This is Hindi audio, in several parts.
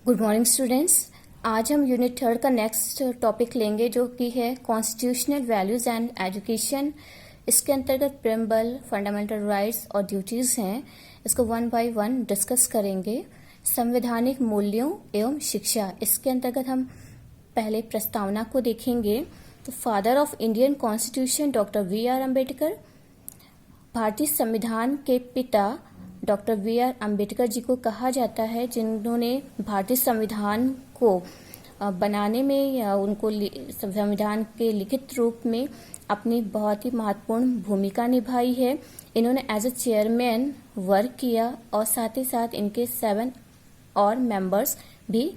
Good morning students. आज हम यूनिट 3 का नेक्स्ट टॉपिक लेंगे जो कि है कॉन्स्टिट्यूशनल वैल्यूज एंड एजुकेशन। इसके अंतर्गत प्रेम्बल, फंडामेंटल राइट्स और ड्यूटीज हैं। इसको वन बाय वन डिस्कस करेंगे। संवैधानिक मूल्यों एवं शिक्षा, इसके अंतर्गत हम पहले प्रस्तावना को देखेंगे। तो father of Indian constitution doctor VR. Ambedkar, भारतीय संविधान के पिता डॉक्टर वी.आर. अम्बेडकर जी को कहा जाता है, जिन्होंने भारतीय संविधान को बनाने में या उनको संविधान के लिखित रूप में अपनी बहुत ही महत्वपूर्ण भूमिका निभाई है। इन्होंने एज ए चेयरमैन वर्क किया और साथ ही साथ इनके 7 और मेंबर्स भी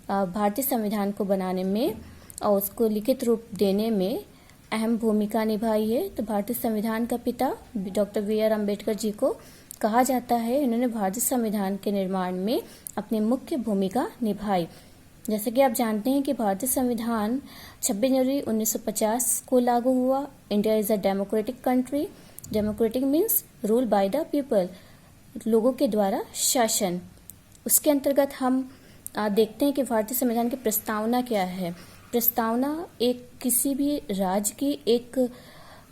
भारतीय संविधान को बनाने में और उसको लिखित रूप देने में अहम भूमिका निभाई है। तो भारतीय संविधान का पिता डॉक्टर वी.आर. अम्बेडकर जी को कहा जाता है, इन्होंने भारतीय संविधान के निर्माण में अपनी मुख्य भूमिका निभाई। जैसे कि आप जानते हैं कि भारतीय संविधान 26 जनवरी 1950 को लागू हुआ। India is a democratic country. Democratic means rule by the people, लोगों के द्वारा शासन। उसके अंतर्गत हम देखते हैं कि भारतीय संविधान की प्रस्तावना क्या है। प्रस्तावना एक किसी भी राज्य की एक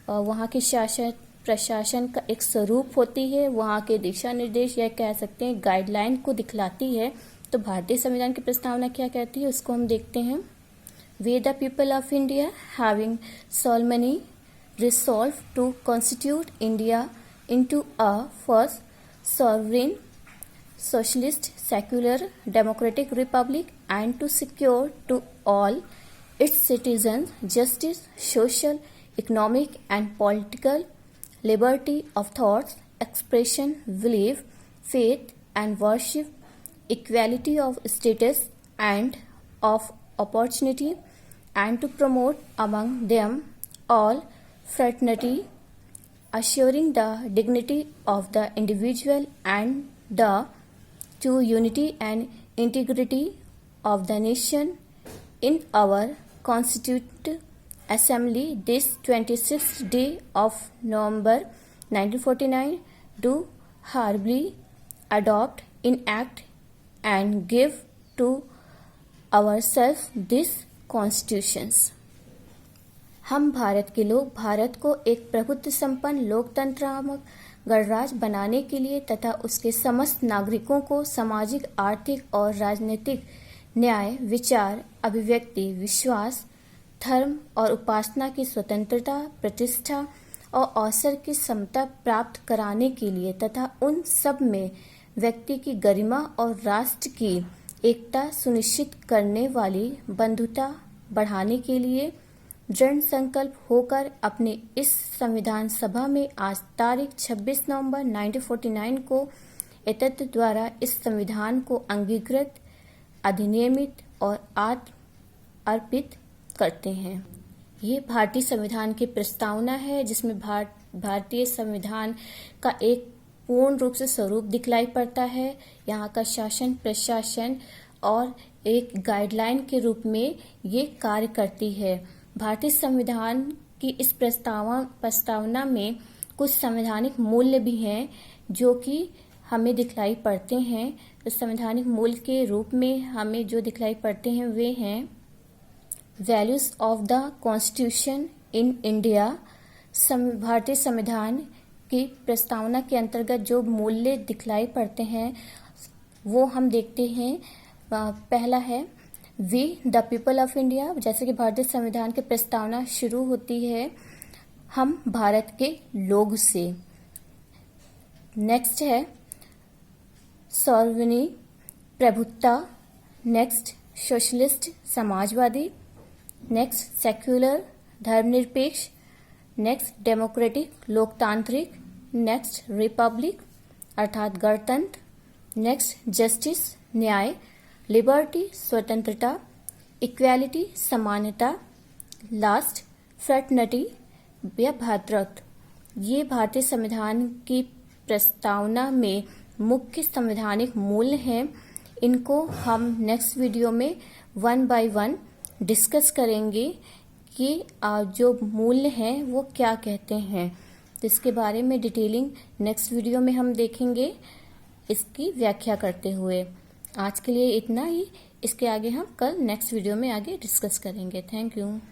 वहाँ के शासन प्रशासन का एक स्वरूप होती है, वहाँ के दिशा निर्देश या कह सकते हैं गाइडलाइन को दिखलाती है। तो भारतीय संविधान की प्रस्तावना क्या कहती है उसको हम देखते हैं। We the people of India having solemnly resolved to constitute India into a first sovereign socialist secular democratic republic and to secure to all its citizens justice, social, economic and political liberty of thoughts, expression, belief, faith and worship, equality of status and of opportunity, and to promote among them all fraternity, assuring the dignity of the individual and the true unity and integrity of the nation in our Constituent Assembly this 26th day of November 1949 do hereby adopt, enact and give to ourselves these constitutions। हम भारत के लोग भारत को एक प्रभुत्व संपन्न लोकतंत्रात्मक गणराज्य बनाने के लिए तथा उसके समस्त नागरिकों को सामाजिक, आर्थिक और राजनीतिक न्याय, विचार, अभिव्यक्ति, विश्वास, धर्म और उपासना की स्वतंत्रता, प्रतिष्ठा और अवसर की समता प्राप्त कराने के लिए तथा उन सब में व्यक्ति की गरिमा और राष्ट्र की एकता सुनिश्चित करने वाली बंधुता बढ़ाने के लिए दृढ़ संकल्प होकर अपने इस संविधान सभा में आज तारीख 26 नवंबर 1949 को एतत् द्वारा इस संविधान को अंगीकृत, अधिनियमित और अर्पित करते हैं। ये भारतीय संविधान की प्रस्तावना है, जिसमें भारतीय संविधान का एक पूर्ण रूप से स्वरूप दिखलाई पड़ता है। यहाँ का शासन प्रशासन और एक गाइडलाइन के रूप में ये कार्य करती है। भारतीय संविधान की इस प्रस्तावना में कुछ संवैधानिक मूल्य भी हैं जो कि हमें दिखलाई पड़ते हैं। तो संवैधानिक मूल्य के रूप में हमें जो दिखलाई पड़ते हैं वे हैं values of the constitution in India. भारतीय संविधान की प्रस्तावना के अंतर्गत जो मूल्य दिखलाई पड़ते हैं वो हम देखते हैं। पहला है we the people of India. जैसे कि भारतीय संविधान की प्रस्तावना शुरू होती है हम भारत के लोग से। नेक्स्ट है सॉवरेनिटी, प्रभुत्ता। नेक्स्ट सोशलिस्ट, समाजवादी। नेक्स्ट सेक्युलर, धर्मनिरपेक्ष। नेक्स्ट डेमोक्रेटिक, लोकतांत्रिक। नेक्स्ट रिपब्लिक अर्थात गणतंत्र। नेक्स्ट जस्टिस, न्याय। लिबर्टी, स्वतंत्रता। इक्वालिटी, समानता। लास्ट फ्रेटर्निटी या भ्रातृत्व। ये भारतीय संविधान की प्रस्तावना में मुख्य संवैधानिक मूल्य हैं। इनको हम नेक्स्ट वीडियो में 1 बाय 1 डिस्कस करेंगे कि जो मूल्य हैं वो क्या कहते हैं। तो इसके बारे में डिटेलिंग नेक्स्ट वीडियो में हम देखेंगे इसकी व्याख्या करते हुए। आज के लिए इतना ही। इसके आगे हम कल नेक्स्ट वीडियो में आगे डिस्कस करेंगे। Thank you.